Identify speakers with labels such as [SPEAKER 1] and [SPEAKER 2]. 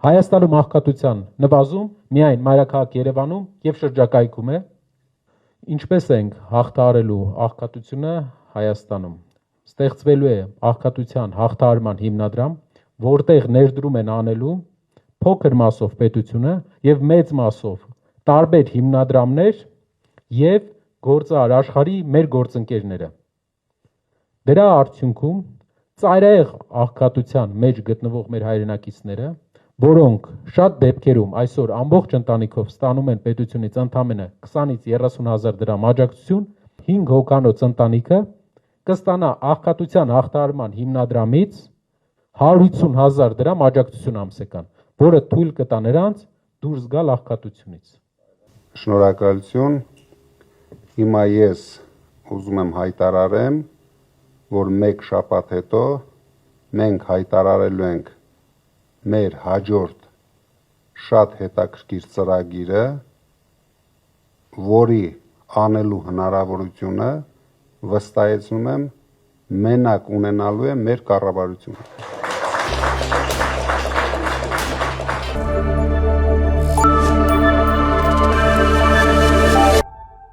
[SPEAKER 1] Հայաստանում աղքատության նվազում միայն մայրաքաղաք Երևանում եւ շրջակայքում է։ Ինչպես ենք հաղթահարելու աղքատությունը Հայաստանում։ Ստեղծվելու է աղքատության հաղթահարման հիմնադրամ, որտեղ ներդրում են անելու փոքր մասով պետությունը եւ մեծ մասով տարբեր հիմնադրամներ եւ գործարար աշխարհի մեր գործընկերները։ Դրա արդյունքում ծայրահեղ աղքատության մեջ գտնվող մեր հայրենակիցները, որոնք շատ դեպքերում այսօր ամբողջ ընտանիքով ստանում են պետությունից ընդամենը 20-ից 30 հազար դրամ աջակցություն, 5 հոգանոց ընտանիքը կստանա աղքատության հաղթահարման հիմնադրամից 150 հազար դրամ աջակցություն ամսական, որը թույլ կտա նրանց դուրս գալ աղքատությունից։
[SPEAKER 2] Շնորհակալություն։ Հիմա ես ուզում եմ հայտարարեմ, որ մեկ շաբաթ հետո մենք հայտարարելու ենք մեր հաջորդ շատ հետաքրքիր ծրագիրը, որի անելու հնարավորությունը վստահեցնում եմ մենակ ունենալու է մեր կառավարությունը։